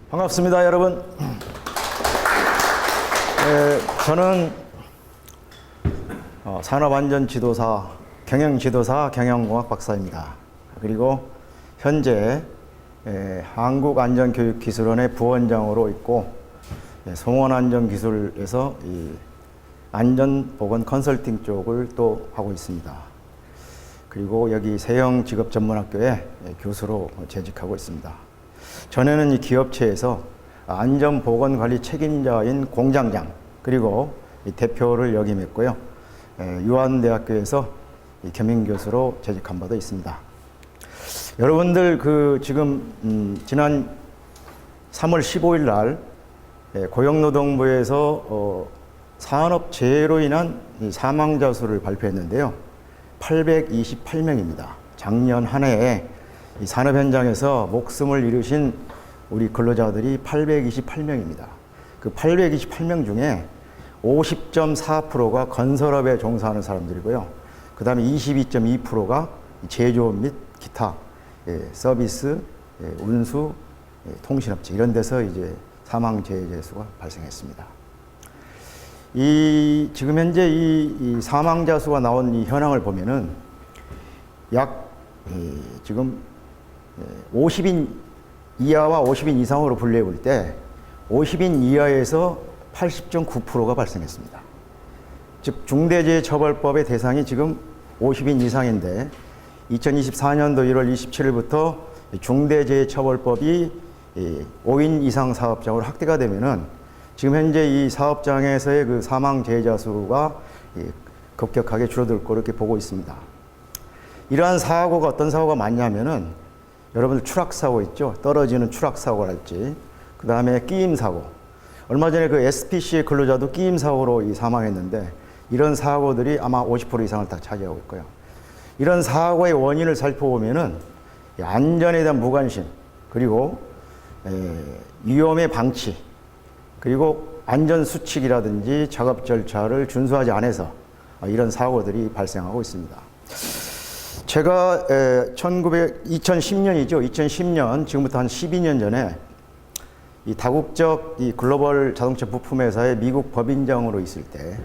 반갑습니다, 여러분. 저는 산업안전지도사, 경영지도사, 경영공학 박사입니다. 그리고 현재 한국안전교육기술원의 부원장으로 있고 송원안전기술에서 이 안전보건 컨설팅 쪽을 또 하고 있습니다. 그리고 여기 세영직업전문학교에 교수로 재직하고 있습니다. 전에는 이 기업체에서 안전보건관리 책임자인 공장장 그리고 이 대표를 역임했고요. 유한대학교에서 겸임교수로 재직한 바도 있습니다. 여러분들 지금 지난 3월 15일 날 고용노동부에서 산업재해로 인한 사망자 수를 발표했는데요. 828명입니다. 작년 한 해에 이 산업 현장에서 목숨을 잃으신 우리 근로자들이 828명입니다. 그 828명 중에 50.4%가 건설업에 종사하는 사람들이고요. 그 다음에 22.2%가 제조업 및 기타 서비스, 운수, 통신업체 이런 데서 이제 사망재해 수가 발생했습니다. 지금 현재 이 사망자 수가 나온 이 현황을 보면은 지금 50인 이하와 50인 이상으로 분류해 볼 때 50인 이하에서 80.9%가 발생했습니다. 즉 중대재해처벌법의 대상이 지금 50인 이상인데 2024년도 1월 27일부터 중대재해처벌법이 5인 이상 사업장으로 확대가 되면은 지금 현재 이 사업장에서의 그 사망 재해자 수가 급격하게 줄어들 거로 이렇게 보고 있습니다. 이러한 사고가 어떤 사고가 많냐면은 여러분들 추락사고 있죠? 떨어지는 추락사고랄지, 그 다음에 끼임사고. 얼마 전에 그 SPC의 근로자도 끼임사고로 사망했는데 이런 사고들이 아마 50% 이상을 다 차지하고 있고요. 이런 사고의 원인을 살펴보면은 안전에 대한 무관심, 그리고 위험의 방치, 그리고 안전수칙이라든지 작업 절차를 준수하지 않아서 이런 사고들이 발생하고 있습니다. 제가 2010년이죠. 2010년, 지금부터 한 12년 전에 이 다국적 이 글로벌 자동차 부품 회사의 미국 법인장으로 있을 때,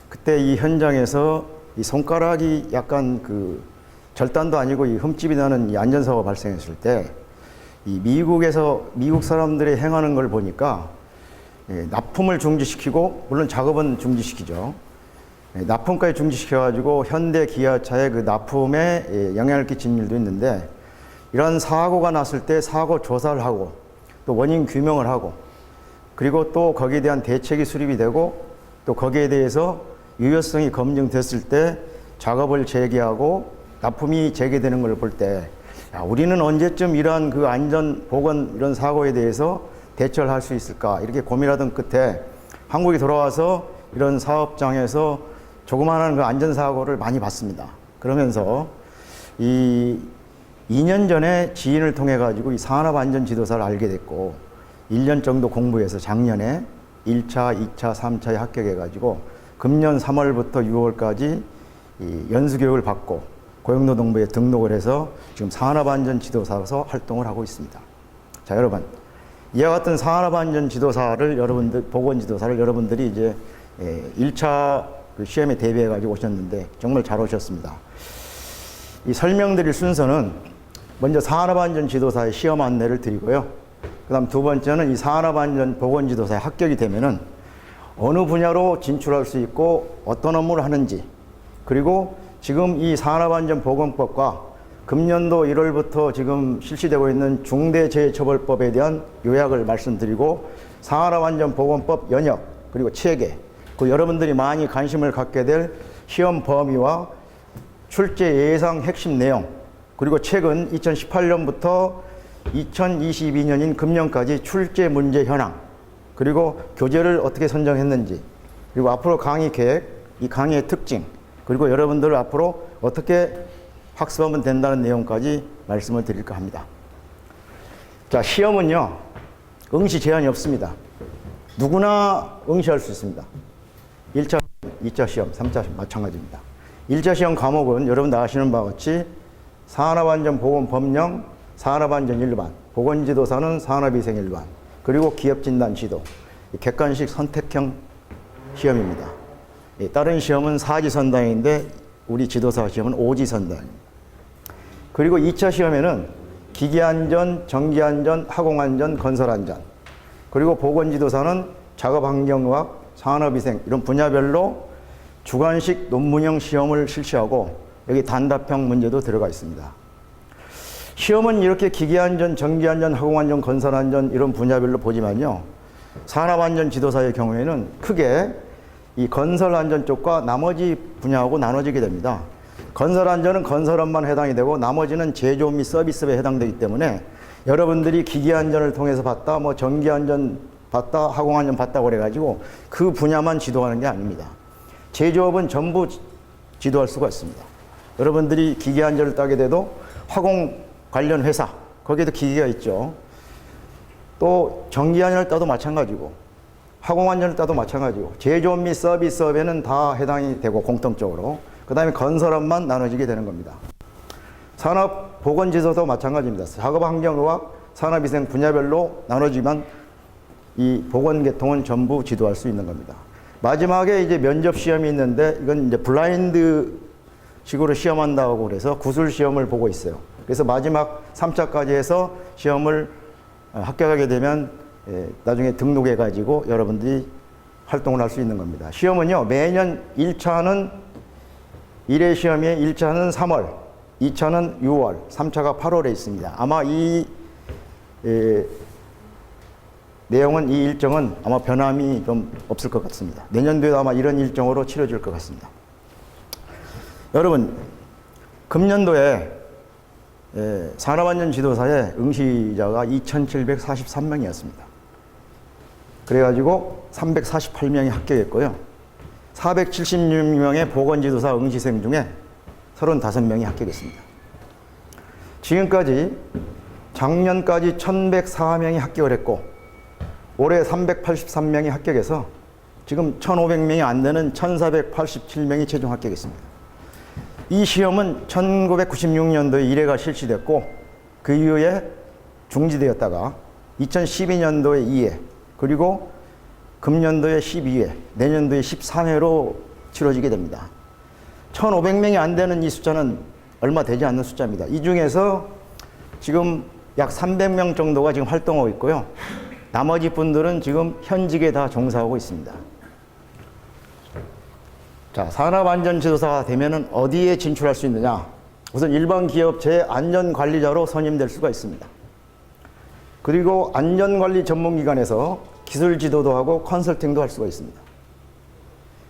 그때 이 현장에서 이 손가락이 약간 절단도 아니고 이 흠집이 나는 이 안전사고가 발생했을 때, 이 미국 사람들이 행하는 걸 보니까 납품을 중지시키고, 물론 작업은 중지시키죠. 납품까지 중지시켜가지고 현대 기아차의 그 납품에 영향을 끼친 일도 있는데, 이런 사고가 났을 때 사고 조사를 하고 또 원인 규명을 하고, 그리고 또 거기에 대한 대책이 수립이 되고, 또 거기에 대해서 유효성이 검증됐을 때 작업을 재개하고 납품이 재개되는 걸 볼 때, 우리는 언제쯤 이러한 그 안전 보건 이런 사고에 대해서 대처를 할 수 있을까 이렇게 고민하던 끝에 한국에 돌아와서 이런 사업장에서 조그마한 그 안전사고를 많이 봤습니다. 그러면서 2년 전에 지인을 통해 가지고 이 산업안전지도사를 알게 됐고, 1년 정도 공부해서 작년에 1차, 2차, 3차에 합격해 가지고 금년 3월부터 6월까지 연수교육을 받고 고용노동부에 등록을 해서 지금 산업안전지도사로서 활동을 하고 있습니다. 자, 여러분, 이와 같은 산업안전지도사를 보건지도사를 여러분들이 이제 1차 시험에 대비해 가지고 오셨는데 정말 잘 오셨습니다. 이 설명드릴 순서는 먼저 산업안전지도사의 시험 안내를 드리고요. 그 다음 두 번째는 이 산업안전보건지도사에 합격이 되면은 어느 분야로 진출할 수 있고 어떤 업무를 하는지, 그리고 지금 이 산업안전보건법과 금년도 1월부터 지금 실시되고 있는 중대재해처벌법에 대한 요약을 말씀드리고, 산업안전보건법 연역, 그리고 체계, 여러분들이 많이 관심을 갖게 될 시험 범위와 출제 예상 핵심 내용, 그리고 최근 2018년부터 2022년인 금년까지 출제 문제 현황, 그리고 교재를 어떻게 선정했는지, 그리고 앞으로 강의 계획, 이 강의의 특징, 그리고 여러분들을 앞으로 어떻게 학습하면 된다는 내용까지 말씀을 드릴까 합니다. 자, 시험은요, 응시 제한이 없습니다. 누구나 응시할 수 있습니다. 1차, 2차 시험, 3차 시험 마찬가지입니다. 1차 시험 과목은 여러분들 아시는 바와 같이 산업안전보건법령, 산업안전일반, 보건지도사는 산업위생일반, 그리고 기업진단 지도, 객관식 선택형 시험입니다. 다른 시험은 사지선다인데 우리 지도사 시험은 오지선다입니다. 그리고 2차 시험에는 기기안전, 전기안전, 화공안전, 건설안전, 그리고 보건지도사는 작업환경의학, 산업위생 이런 분야별로 주관식 논문형 시험을 실시하고 여기 단답형 문제도 들어가 있습니다. 시험은 이렇게 기기안전, 전기안전, 화공안전, 건설안전 이런 분야별로 보지만요. 산업안전 지도사의 경우에는 크게 이 건설안전 쪽과 나머지 분야하고 나눠지게 됩니다. 건설안전은 건설업만 해당이 되고 나머지는 제조 및 서비스에 해당되기 때문에 여러분들이 기기안전을 통해서 봤다, 뭐 전기안전 봤다, 화공안전 봤다 그래가지고 그 분야만 지도하는 게 아닙니다. 제조업은 전부 지도할 수가 있습니다. 여러분들이 기기안전을 따게 돼도 화공 관련 회사, 거기에도 기기가 있죠. 또 전기안전을 따도 마찬가지고 화공안전을 따도 마찬가지고 제조업 및 서비스업에는 다 해당이 되고 공통적으로 그 다음에 건설업만 나눠지게 되는 겁니다. 산업보건지도도 마찬가지입니다. 작업환경의학, 산업위생 분야별로 나눠지만 이 보건계통은 전부 지도할 수 있는 겁니다. 마지막에 이제 면접시험이 있는데 이건 이제 블라인드 식으로 시험한다고 그래서 구술시험을 보고 있어요. 그래서 마지막 3차까지 해서 시험을 합격하게 되면 나중에 등록해가지고 여러분들이 활동을 할 수 있는 겁니다. 시험은요, 매년 1차는 1회 시험이 1차는 3월, 2차는 6월, 3차가 8월에 있습니다. 아마 이 내용은 이 일정은 아마 변함이 좀 없을 것 같습니다. 내년도에도 아마 이런 일정으로 치러질 것 같습니다. 여러분, 금년도에 산업안전 지도사의 응시자가 2,743명이었습니다. 그래가지고 348명이 합격했고요. 476명의 보건지도사 응시생 중에 35명이 합격했습니다. 지금까지 작년까지 1,104명이 합격을 했고 올해 383명이 합격해서 지금 1,500명이 안 되는 1,487명이 최종 합격했습니다. 이 시험은 1996년도에 1회가 실시됐고 그 이후에 중지되었다가 2012년도에 2회 그리고 금년도에 12회, 내년도에 13회로 치러지게 됩니다. 1,500명이 안 되는 이 숫자는 얼마 되지 않는 숫자입니다. 이 중에서 지금 약 300명 정도가 지금 활동하고 있고요. 나머지 분들은 지금 현직에 다 종사하고 있습니다. 자, 산업안전지도사가 되면은 어디에 진출할 수 있느냐? 우선 일반 기업체의 안전관리자로 선임될 수가 있습니다. 그리고 안전관리 전문기관에서 기술 지도도 하고 컨설팅도 할 수가 있습니다.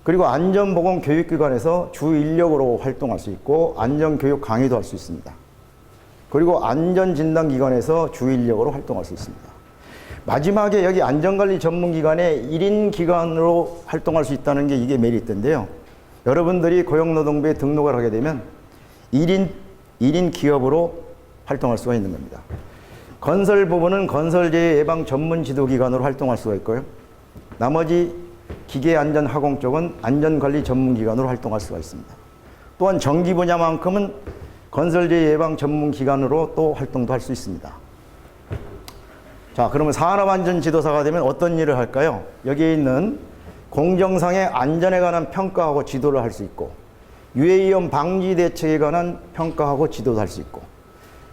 그리고 안전보건 교육기관에서 주 인력으로 활동할 수 있고 안전교육 강의도 할 수 있습니다. 그리고 안전진단기관에서 주 인력으로 활동할 수 있습니다. 마지막에 여기 안전관리 전문기관의 1인 기관으로 활동할 수 있다는 게 이게 메리트인데요. 여러분들이 고용노동부에 등록을 하게 되면 1인 기업으로 활동할 수가 있는 겁니다. 건설 부분은 건설재해 예방 전문 지도기관으로 활동할 수가 있고요. 나머지 기계안전화공 쪽은 안전관리 전문기관으로 활동할 수가 있습니다. 또한 전기 분야만큼은 건설재해 예방 전문기관으로 또 활동도 할 수 있습니다. 자, 그러면 산업안전지도사가 되면 어떤 일을 할까요? 여기에 있는 공정상의 안전에 관한 평가하고 지도를 할 수 있고 유해위험 방지 대책에 관한 평가하고 지도도 할 수 있고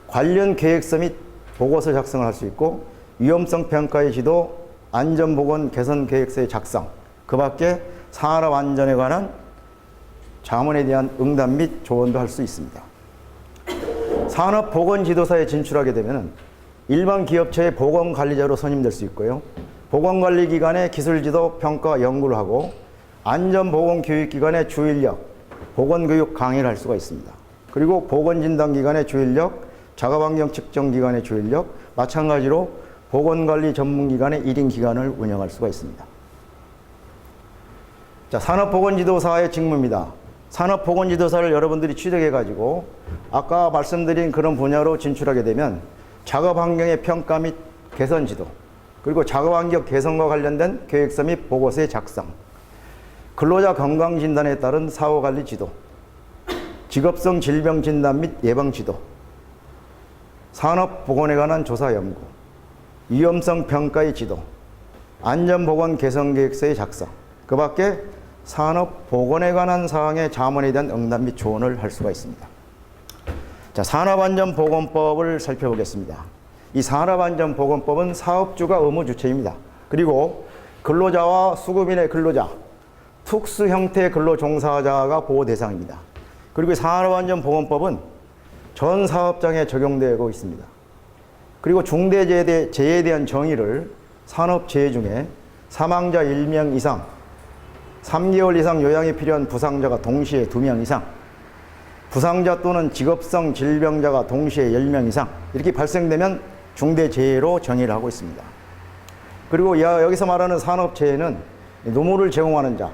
관련 계획서 및 보고서 작성을 할 수 있고 위험성 평가의 지도, 안전보건 개선 계획서의 작성, 그 밖에 산업안전에 관한 자문에 대한 응답 및 조언도 할 수 있습니다. 산업보건지도사에 진출하게 되면 일반 기업체의 보건관리자로 선임될 수 있고요. 보건관리기관의 기술지도 평가 연구를 하고 안전보건교육기관의 주인력, 보건교육 강의를 할 수가 있습니다. 그리고 보건진단기관의 주인력, 작업환경 측정기관의 주인력, 마찬가지로 보건관리 전문기관의 1인 기관을 운영할 수가 있습니다. 자, 산업보건지도사의 직무입니다. 산업보건지도사를 여러분들이 취득해가지고 아까 말씀드린 그런 분야로 진출하게 되면 작업환경의 평가 및 개선 지도, 그리고 작업환경 개선과 관련된 계획서 및 보고서의 작성, 근로자 건강진단에 따른 사후관리 지도, 직업성 질병 진단 및 예방 지도, 산업보건에 관한 조사 연구, 위험성 평가의 지도, 안전보건 개선계획서의 작성, 그 밖에 산업보건에 관한 사항의 자문에 대한 응답 및 조언을 할 수가 있습니다. 자, 산업안전보건법을 살펴보겠습니다. 이 산업안전보건법은 사업주가 의무 주체입니다. 그리고 근로자와 수급인의 근로자, 특수 형태의 근로 종사자가 보호 대상입니다. 그리고 산업안전보건법은 전 사업장에 적용되고 있습니다. 그리고 중대재해에 대한 정의를 산업재해 중에 사망자 1명 이상, 3개월 이상 요양이 필요한 부상자가 동시에 2명 이상, 부상자 또는 직업성 질병자가 동시에 10명 이상 이렇게 발생되면 중대재해로 정의를 하고 있습니다. 그리고 여기서 말하는 산업재해는 노무를 제공하는 자,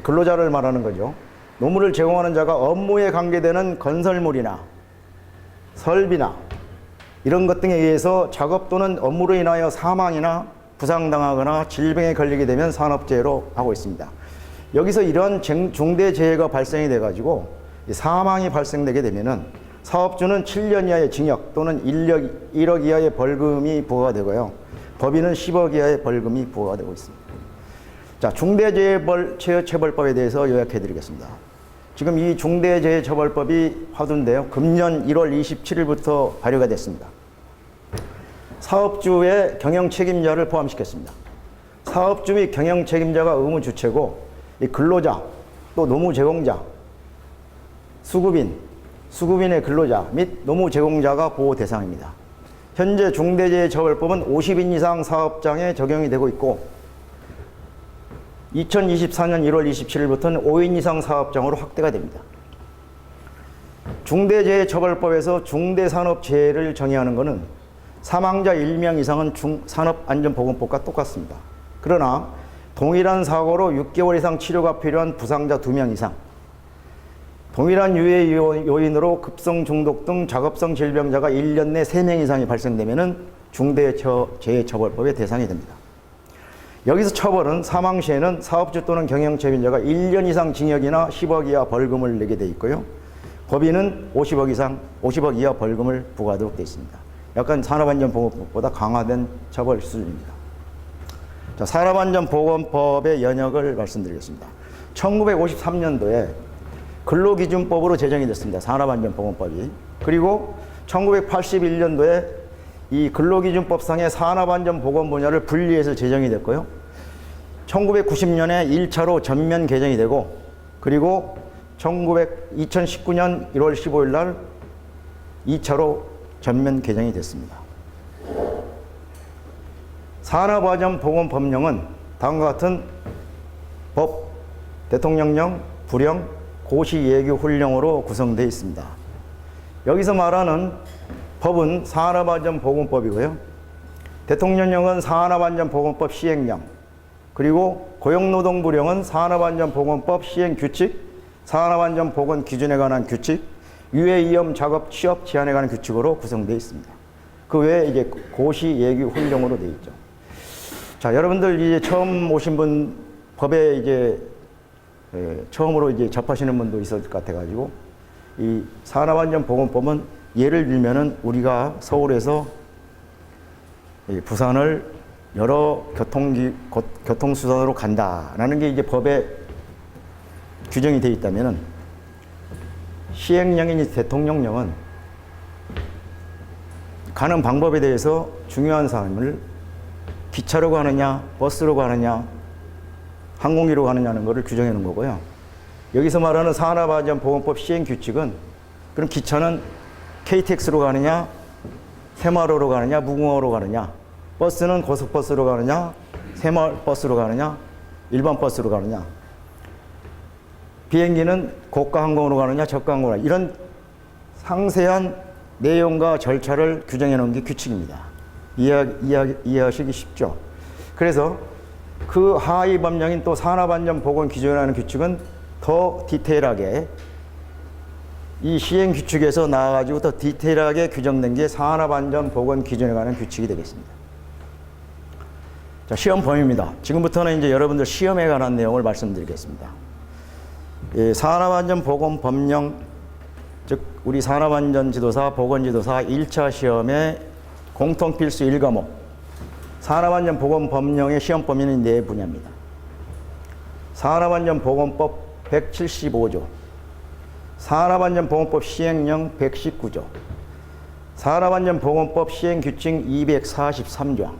근로자를 말하는 거죠. 노무를 제공하는 자가 업무에 관계되는 건설물이나 설비나 이런 것 등에 의해서 작업 또는 업무로 인하여 사망이나 부상당하거나 질병에 걸리게 되면 산업재해로 하고 있습니다. 여기서 이런 중대재해가 발생이 돼가지고 사망이 발생되게 되면은 사업주는 7년 이하의 징역 또는 1억 이하의 벌금이 부과가 되고요. 법인은 10억 이하의 벌금이 부과가 되고 있습니다. 자, 중대재해처벌법에 대해서 요약해 드리겠습니다. 지금 이 중대재해처벌법이 화두인데요. 금년 1월 27일부터 발효가 됐습니다. 사업주의 경영책임자를 포함시켰습니다. 사업주 및 경영책임자가 의무 주체고 이 근로자, 또 노무 제공자, 수급인의 근로자 및 노무 제공자가 보호 대상입니다. 현재 중대재해처벌법은 50인 이상 사업장에 적용이 되고 있고 2024년 1월 27일부터는 5인 이상 사업장으로 확대가 됩니다. 중대재해처벌법에서 중대산업재해를 정의하는 것은 사망자 1명 이상은 산업안전보건법과 똑같습니다. 그러나 동일한 사고로 6개월 이상 치료가 필요한 부상자 2명 이상, 동일한 유해 요인으로 급성 중독 등 작업성 질병자가 1년 내 3명 이상이 발생되면 중대재해처벌법의 대상이 됩니다. 여기서 처벌은 사망 시에는 사업주 또는 경영책임자가 1년 이상 징역이나 10억 이하 벌금을 내게 돼 있고요. 법인은 50억 이하 벌금을 부과하도록 되어 있습니다. 약간 산업안전보건법보다 강화된 처벌 수준입니다. 자, 산업안전보건법의 연역을 말씀드리겠습니다. 1953년도에 근로기준법으로 제정이 됐습니다. 산업안전보건법이. 그리고 1981년도에 이 근로기준법상의 산업안전보건 분야를 분리해서 제정이 됐고요. 1990년에 1차로 전면 개정이 되고, 그리고 2019년 1월 15일 날 2차로 전면 개정이 됐습니다. 산업안전보건법령은 다음과 같은 법, 대통령령, 부령, 고시, 예규, 훈령으로 구성되어 있습니다. 여기서 말하는 법은 산업안전보건법이고요. 대통령령은 산업안전보건법 시행령, 그리고 고용노동부령은 산업안전보건법 시행규칙, 산업안전보건 기준에 관한 규칙, 유해위험 작업 취업 제한에 관한 규칙으로 구성되어 있습니다. 그 외에 이제 고시, 예규, 훈령으로 되어 있죠. 자, 여러분들 이제 처음 오신 분 법에 이제 처음으로 이제 접하시는 분도 있을 것 같아가지고 이 산업안전보건법은 예를 들면은 우리가 서울에서 부산을 여러 교통수단으로 간다라는 게 이제 법에 규정이 되어 있다면은 시행령인 대통령령은 가는 방법에 대해서 중요한 사항을 기차로 가느냐, 버스로 가느냐, 항공기로 가느냐는 것을 규정해 놓은 거고요. 여기서 말하는 산업안전보건법 시행규칙은 그럼 기차는 KTX로 가느냐, 새마을호로 가느냐, 무궁화호로 가느냐, 버스는 고속버스로 가느냐, 새마을버스로 가느냐, 일반 버스로 가느냐, 비행기는 고가항공으로 가느냐, 저가항공으로 가느냐, 이런 상세한 내용과 절차를 규정해 놓은 게 규칙입니다. 이해하시기 쉽죠? 그래서 그 하위 법령인 또 산업안전보건 기준이라는 규칙은 더 디테일하게 이 시행 규칙에서 나와가지고 더 디테일하게 규정된 게 산업안전보건 기준에 관한 규칙이 되겠습니다. 자, 시험 범위입니다. 지금부터는 이제 여러분들 시험에 관한 내용을 말씀드리겠습니다. 산업안전보건 법령, 즉 우리 산업안전지도사, 보건지도사 1차 시험의 공통필수 1과목 산업안전보건법령의 시험 범위는 네 분야입니다. 산업안전보건법 175조, 산업안전보건법 시행령 119조, 산업안전보건법 시행규칙 243조항,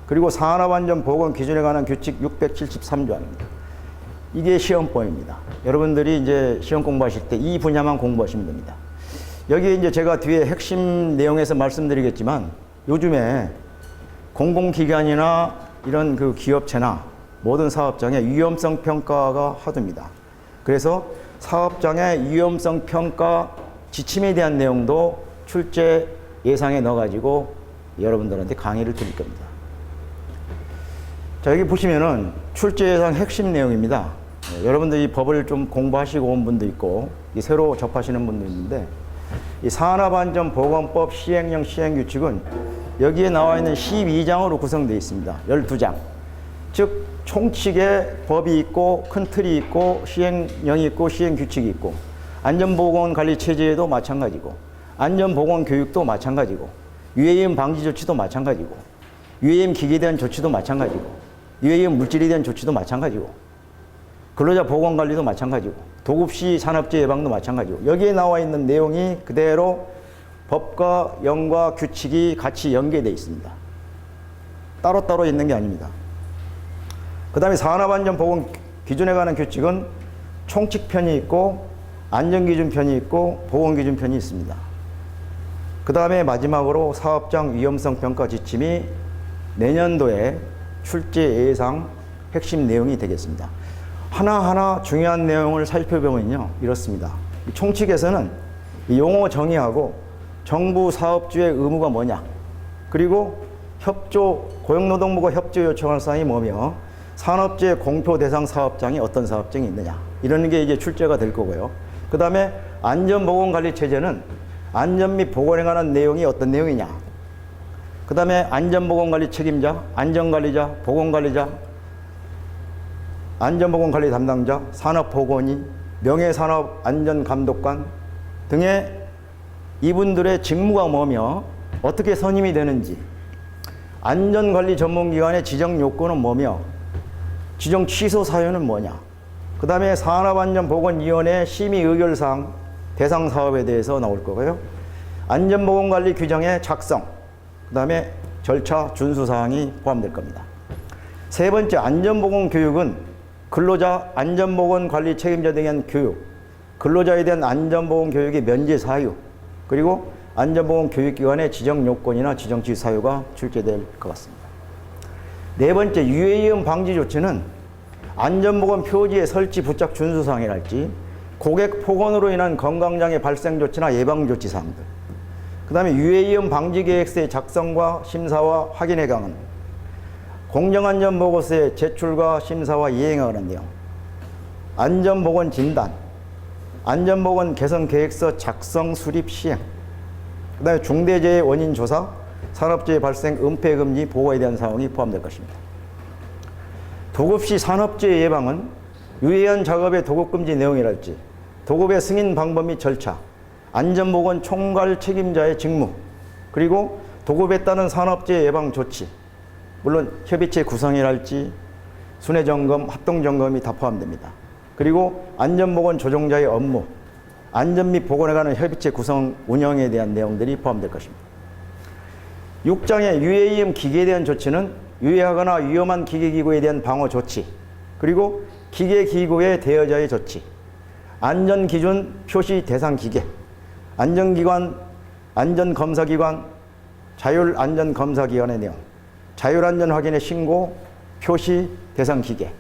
그리고 산업안전보건기준에 관한 규칙 673조항입니다. 이게 시험범위입니다. 여러분들이 이제 시험 공부하실 때 이 분야만 공부하시면 됩니다. 여기 이제 제가 뒤에 핵심 내용에서 말씀드리겠지만 요즘에 공공기관이나 이런 그 기업체나 모든 사업장에 위험성 평가가 하도입니다. 그래서 사업장의 위험성 평가 지침에 대한 내용도 출제 예상에 넣어가지고 여러분들한테 강의를 드릴 겁니다. 자, 여기 보시면은 출제 예상 핵심 내용입니다. 여러분들이 이 법을 좀 공부하시고 온 분도 있고 새로 접하시는 분도 있는데, 이 산업안전보건법 시행령 시행규칙은 여기에 나와 있는 12장으로 구성되어 있습니다. 12장. 즉 총칙에 법이 있고 큰 틀이 있고 시행령이 있고 시행규칙이 있고, 안전보건관리체제도 마찬가지고 안전보건교육도 마찬가지고 유해이음 방지 조치도 마찬가지고 유해이음 기계에 대한 조치도 마찬가지고 유해이음 물질에 대한 조치도 마찬가지고 근로자 보건관리도 마찬가지고 도급시 산업재해 예방도 마찬가지고, 여기에 나와 있는 내용이 그대로 법과 영과 규칙이 같이 연계되어 있습니다. 따로따로 있는 게 아닙니다. 그 다음에 산업안전보건 기준에 관한 규칙은 총칙편이 있고 안전기준편이 있고 보건기준편이 있습니다. 그 다음에 마지막으로 사업장 위험성 평가 지침이 내년도에 출제 예상 핵심 내용이 되겠습니다. 하나하나 중요한 내용을 살펴보면요, 이렇습니다. 총칙에서는 이 용어 정의하고 정부 사업주의 의무가 뭐냐, 그리고 고용노동부가 협조 요청할 사항이 뭐며 산업재해 공표 대상 사업장이 어떤 사업장이 있느냐, 이런 게 이제 출제가 될 거고요. 그 다음에 안전보건관리체제는 안전 및 보건에 관한 내용이 어떤 내용이냐, 그 다음에 안전보건관리 책임자, 안전관리자, 보건관리자, 안전보건관리 담당자, 산업보건의, 명예산업안전감독관 등의 이분들의 직무가 뭐며 어떻게 선임이 되는지, 안전관리 전문기관의 지정 요건은 뭐며 지정 취소 사유는 뭐냐, 그 다음에 산업안전보건위원회 심의 의결사항 대상 사업에 대해서 나올 거고요. 안전보건관리 규정의 작성, 그 다음에 절차 준수사항이 포함될 겁니다. 세 번째, 안전보건교육은 근로자 안전보건관리 책임자 등에 대한 교육, 근로자에 대한 안전보건교육의 면제 사유, 그리고 안전보건교육기관의 지정 요건이나 지정 취소 사유가 출제될 것 같습니다. 네 번째, 유해이음 방지 조치는 안전보건 표지의 설치 부착 준수사항이랄지 고객 폭언으로 인한 건강장애 발생 조치나 예방 조치 사항들, 그 다음에 유해이음 방지 계획서의 작성과 심사와 확인에 관한, 공정안전보고서의 제출과 심사와 이행에 관한 내용, 안전보건 진단, 안전보건 개선 계획서 작성, 수립, 시행, 그 다음에 중대재해 원인 조사, 산업재해 발생, 은폐 금지, 보호에 대한 사항이 포함될 것입니다. 도급시 산업재해 예방은 유해한 작업의 도급 금지 내용이랄지 도급의 승인 방법 및 절차, 안전보건 총괄 책임자의 직무, 그리고 도급에 따른 산업재해 예방 조치, 물론 협의체 구성이랄지 순회점검, 합동점검이 다 포함됩니다. 그리고 안전보건 조종자의 업무, 안전 및 보건에 관한 협의체 구성 운영에 대한 내용들이 포함될 것입니다. 6장의 유해이음 기계에 대한 조치는 유해하거나 위험한 기계기구에 대한 방어 조치, 그리고 기계기구의 대여자의 조치, 안전기준 표시 대상 기계, 안전기관, 안전검사기관, 자율안전검사기관의 내용, 자율안전 확인의 신고, 표시 대상 기계,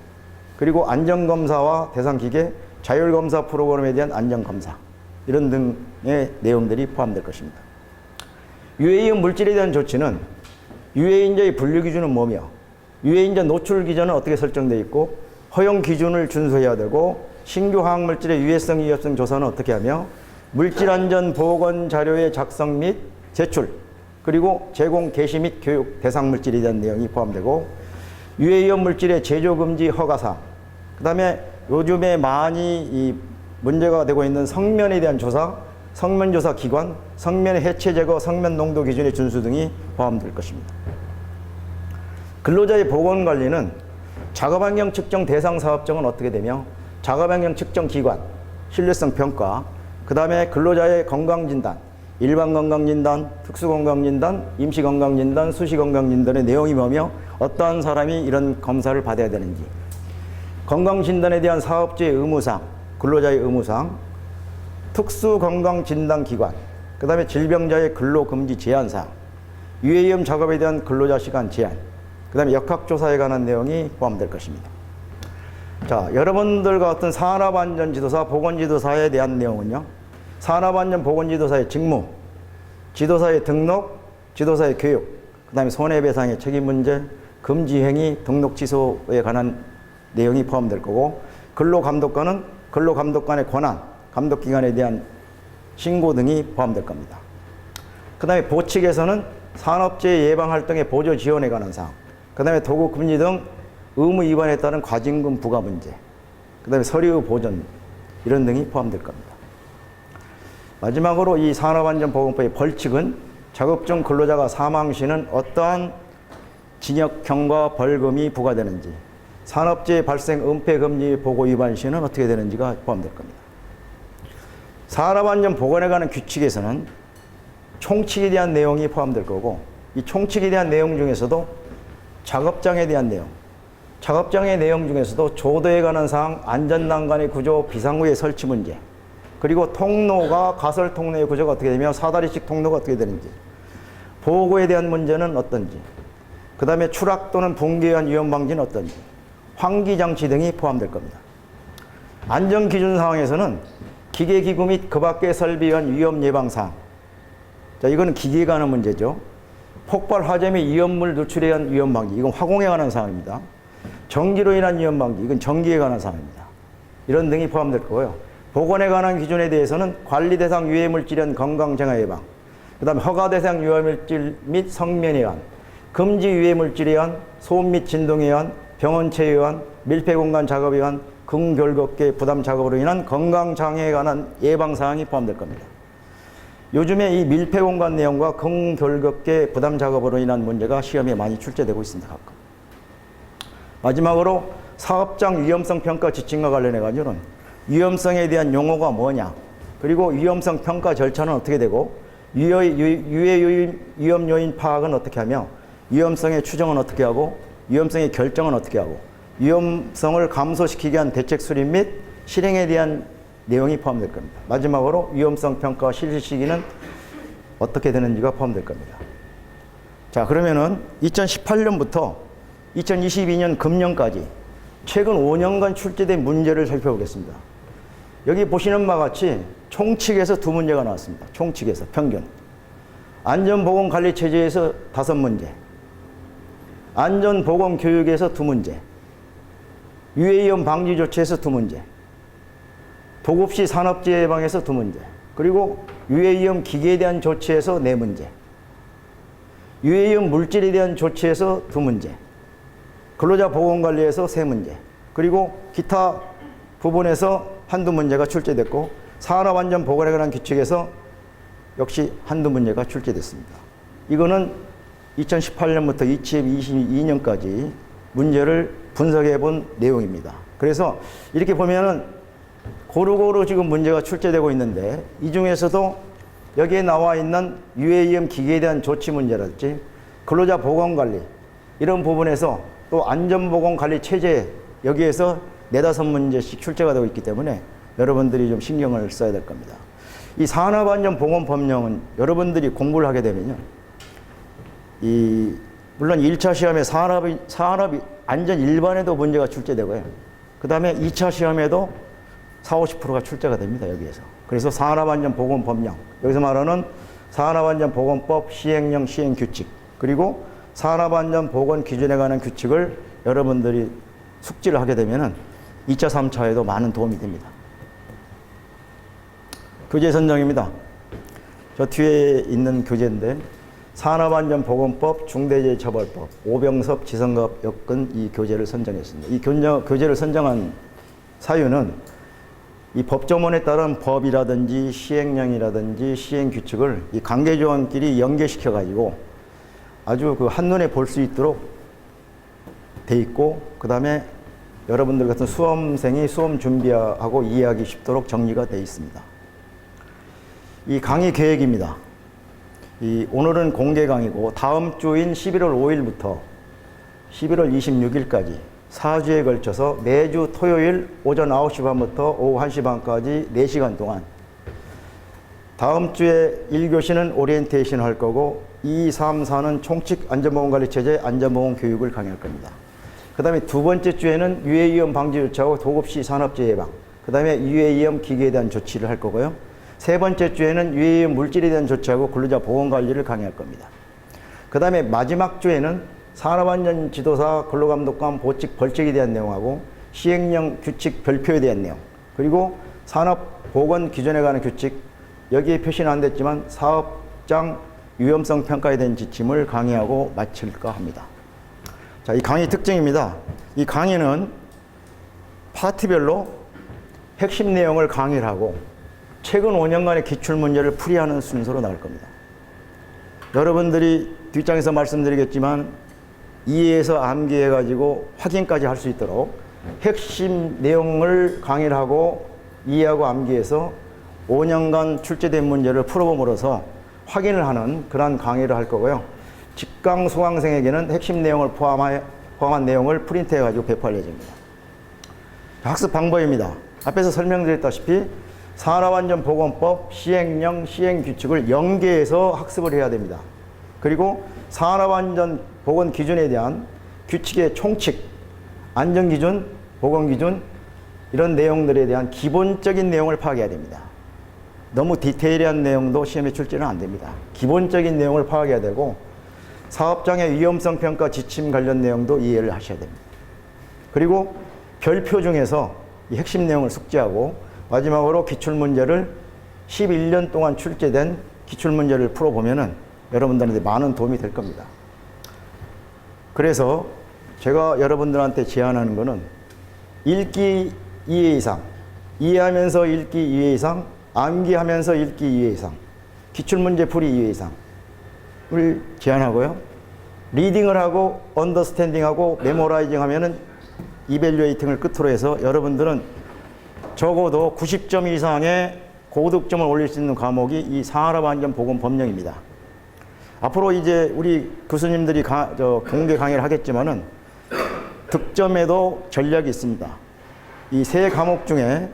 그리고 안전검사와 대상 기계, 자율검사 프로그램에 대한 안전검사, 이런 등의 내용들이 포함될 것입니다. 유해이음 물질에 대한 조치는 유해인자의 분류 기준은 뭐며 유해인자 노출 기준은 어떻게 설정되어 있고 허용 기준을 준수해야 되고 신규 화학물질의 유해성, 위협성 조사는 어떻게 하며 물질안전 보건 자료의 작성 및 제출, 그리고 제공, 개시 및 교육 대상 물질에 대한 내용이 포함되고 유해이온 물질의 제조 금지 허가사항, 그 다음에 요즘에 많이 문제가 되고 있는 성면에 대한 조사, 성면조사 기관, 성면의 해체 제거, 성면 농도 기준의 준수 등이 포함될 것입니다. 근로자의 보건관리는 작업환경 측정 대상 사업장은 어떻게 되며 작업환경 측정 기관, 신뢰성 평가, 그 다음에 근로자의 건강진단, 일반 건강진단, 특수건강진단, 임시건강진단, 수시건강진단의 내용이 뭐며 어떠한 사람이 이런 검사를 받아야 되는지, 건강진단에 대한 사업주의 의무사항, 근로자의 의무사항, 특수건강진단기관, 그 다음에 질병자의 근로금지 제한사항, 유해위험 작업에 대한 근로자 시간 제한, 그 다음에 역학조사에 관한 내용이 포함될 것입니다. 자, 여러분들과 같은 산업안전지도사, 보건지도사에 대한 내용은요, 산업안전보건지도사의 직무, 지도사의 등록, 지도사의 교육, 그 다음에 손해배상의 책임 문제, 금지행위, 등록 취소에 관한 내용이 포함될 거고, 근로감독관은 근로감독관의 권한, 감독기관에 대한 신고 등이 포함될 겁니다. 그 다음에 보측에서는 산업재해 예방활동의 보조 지원에 관한 사항, 그 다음에 도구 금지 등 의무 위반에 따른 과징금 부과 문제, 그 다음에 서류 보전 이런 등이 포함될 겁니다. 마지막으로 이 산업안전보건법의 벌칙은 작업 중 근로자가 사망 시는 어떠한 징역형과 벌금이 부과되는지, 산업재해 발생 은폐금지 보고 위반 시는 어떻게 되는지가 포함될 겁니다. 산업안전보건에 관한 규칙에서는 총칙에 대한 내용이 포함될 거고, 이 총칙에 대한 내용 중에서도 작업장에 대한 내용, 작업장의 내용 중에서도 조도에 관한 사항, 안전난간의 구조, 비상구의 설치 문제, 그리고 통로가 가설 통로의 구조가 어떻게 되며 사다리식 통로가 어떻게 되는지, 보고에 대한 문제는 어떤지, 그 다음에 추락 또는 붕괴에 의한 위험 방지는 어떤지, 환기장치 등이 포함될 겁니다. 안전기준 사항에서는 기계기구 및 그 밖의 설비에 의한 위험 예방사항, 자, 이거는 기계에 관한 문제죠. 폭발 화재 및 위험물 누출에 의한 위험 방지, 이건 화공에 관한 사항입니다. 전기로 인한 위험 방지, 이건 전기에 관한 사항입니다. 이런 등이 포함될 거고요. 보건에 관한 기준에 대해서는 관리 대상 유해 물질에 의한 건강 장애 예방, 그 다음에 허가 대상 유해 물질 및 성면에 의한, 금지 유해 물질에 의한, 소음 및 진동에 의한, 병원체에 의한, 밀폐 공간 작업에 의한, 근결격계 부담 작업으로 인한 건강 장애에 관한 예방 사항이 포함될 겁니다. 요즘에 이 밀폐 공간 내용과 근결격계 부담 작업으로 인한 문제가 시험에 많이 출제되고 있습니다. 가끔. 마지막으로 사업장 위험성 평가 지침과 관련해 가지고는 위험성에 대한 용어가 뭐냐, 그리고 위험성 평가 절차는 어떻게 되고, 유해 위험 요인 파악은 어떻게 하며, 위험성의 추정은 어떻게 하고, 위험성의 결정은 어떻게 하고, 위험성을 감소시키기 위한 대책 수립 및 실행에 대한 내용이 포함될 겁니다. 마지막으로 위험성 평가 실시 시기는 어떻게 되는지가 포함될 겁니다. 자, 그러면은 2018년부터 2022년 금년까지 최근 5년간 출제된 문제를 살펴보겠습니다. 여기 보시는 바와 같이 총칙에서 2문제가 나왔습니다. 총칙에서 평균. 안전보건관리체제에서 5문제. 안전보건교육에서 2문제. 유해위험 방지조치에서 2문제. 도급시 산업재해 예방에서 2문제. 그리고 유해위험 기계에 대한 조치에서 4문제. 유해위험 물질에 대한 조치에서 2문제. 근로자 보건관리에서 3문제. 그리고 기타 부분에서 한두 문제가 출제됐고, 산업안전보건에 관한 규칙에서 역시 한두 문제가 출제됐습니다. 이거는 2018년부터 2022년까지 문제를 분석해 본 내용입니다. 그래서 이렇게 보면은 고루고루 지금 문제가 출제되고 있는데, 이 중에서도 여기에 나와 있는 유해위험 기계에 대한 조치 문제랄지, 근로자 보건관리 이런 부분에서 또 안전보건관리 체제 여기에서 4-5문제씩 출제가 되고 있기 때문에 여러분들이 좀 신경을 써야 될 겁니다. 이 산업안전보건법령은 여러분들이 공부를 하게 되면요, 물론 1차 시험에 산업안전 일반에도 문제가 출제되고요. 그 다음에 2차 시험에도 40-50%가 출제가 됩니다, 여기에서. 그래서 산업안전보건법령, 여기서 말하는 산업안전보건법 시행령 시행규칙, 그리고 산업안전보건 기준에 관한 규칙을 여러분들이 숙지를 하게 되면은 2차, 3차에도 많은 도움이 됩니다. 교재 선정입니다. 저 뒤에 있는 교재인데, 산업안전보건법, 중대재해처벌법, 오병섭, 지성갑, 엮은 이 교재를 선정했습니다. 이 교재를 선정한 사유는 이 법조문에 따른 법이라든지 시행령이라든지 시행규칙을 이 관계조항끼리 연계시켜가지고 아주 그 한눈에 볼 수 있도록 돼 있고, 그 다음에 여러분들 같은 수험생이 수험 준비하고 이해하기 쉽도록 정리가 되어 있습니다. 이 강의 계획입니다. 오늘은 공개 강의고 다음 주인 11월 5일부터 11월 26일까지 4주에 걸쳐서 매주 토요일 오전 9시 반부터 오후 1시 반까지 4시간 동안, 다음 주에 1교시는 오리엔테이션 할 거고 2, 3, 4는 총칙 안전보건관리체제 안전보건 교육을 강의할 겁니다. 그 다음에 두 번째 주에는 유해위험 방지 조치하고 도급시 산업재해 예방, 그 다음에 유해위험 기계에 대한 조치를 할 거고요. 세 번째 주에는 유해위험 물질에 대한 조치하고 근로자 보건관리를 강의할 겁니다. 그 다음에 마지막 주에는 산업안전지도사 근로감독관 보칙 벌칙에 대한 내용하고 시행령 규칙 별표에 대한 내용, 그리고 산업보건기준에 관한 규칙, 여기에 표시는 안 됐지만 사업장 위험성 평가에 대한 지침을 강의하고 마칠까 합니다. 자, 이 강의 특징입니다. 이 강의는 파트별로 핵심 내용을 강의를 하고 최근 5년간의 기출문제를 풀이하는 순서로 나갈 겁니다. 여러분들이 뒷장에서 말씀드리겠지만 이해해서 암기해가지고 확인까지 할 수 있도록 핵심 내용을 강의를 하고 이해하고 암기해서 5년간 출제된 문제를 풀어봄으로써 확인을 하는 그러한 강의를 할 거고요. 직강 수강생에게는 핵심 내용을 포함한 내용을 프린트해가지고 배포할 예정입니다. 학습 방법입니다. 앞에서 설명드렸다시피 산업안전보건법 시행령, 시행규칙을 연계해서 학습을 해야 됩니다. 그리고 산업안전보건기준에 대한 규칙의 총칙, 안전기준, 보건기준, 이런 내용들에 대한 기본적인 내용을 파악해야 됩니다. 너무 디테일한 내용도 시험에 출제는 안 됩니다. 기본적인 내용을 파악해야 되고 사업장의 위험성 평가 지침 관련 내용도 이해를 하셔야 됩니다. 그리고 별표 중에서 이 핵심 내용을 숙지하고 마지막으로 기출문제를 11년 동안 출제된 기출문제를 풀어보면은 여러분들한테 많은 도움이 될 겁니다. 그래서 제가 여러분들한테 제안하는 거는 읽기 2회 이상, 이해하면서 읽기 2회 이상, 암기하면서 읽기 2회 이상, 기출문제 풀이 2회 이상을 제안하고요. 리딩을 하고 언더스탠딩하고 메모라이징 하면은 이밸류에이팅을 끝으로 해서 여러분들은 적어도 90점 이상의 고득점을 올릴 수 있는 과목이 이 산업안전보건법령입니다. 앞으로 이제 우리 교수님들이 공개 강의를 하겠지만은 득점에도 전략이 있습니다. 이 세 과목 중에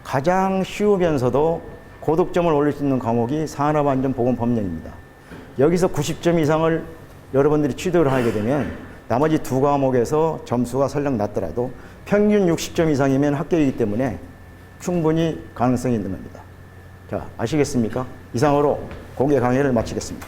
가장 쉬우면서도 고득점을 올릴 수 있는 과목이 산업안전보건법령입니다. 여기서 90점 이상을 여러분들이 취득을 하게 되면 나머지 두 과목에서 점수가 설령 낮더라도 평균 60점 이상이면 합격이기 때문에 충분히 가능성이 있는 겁니다. 자, 아시겠습니까? 이상으로 공개 강의를 마치겠습니다.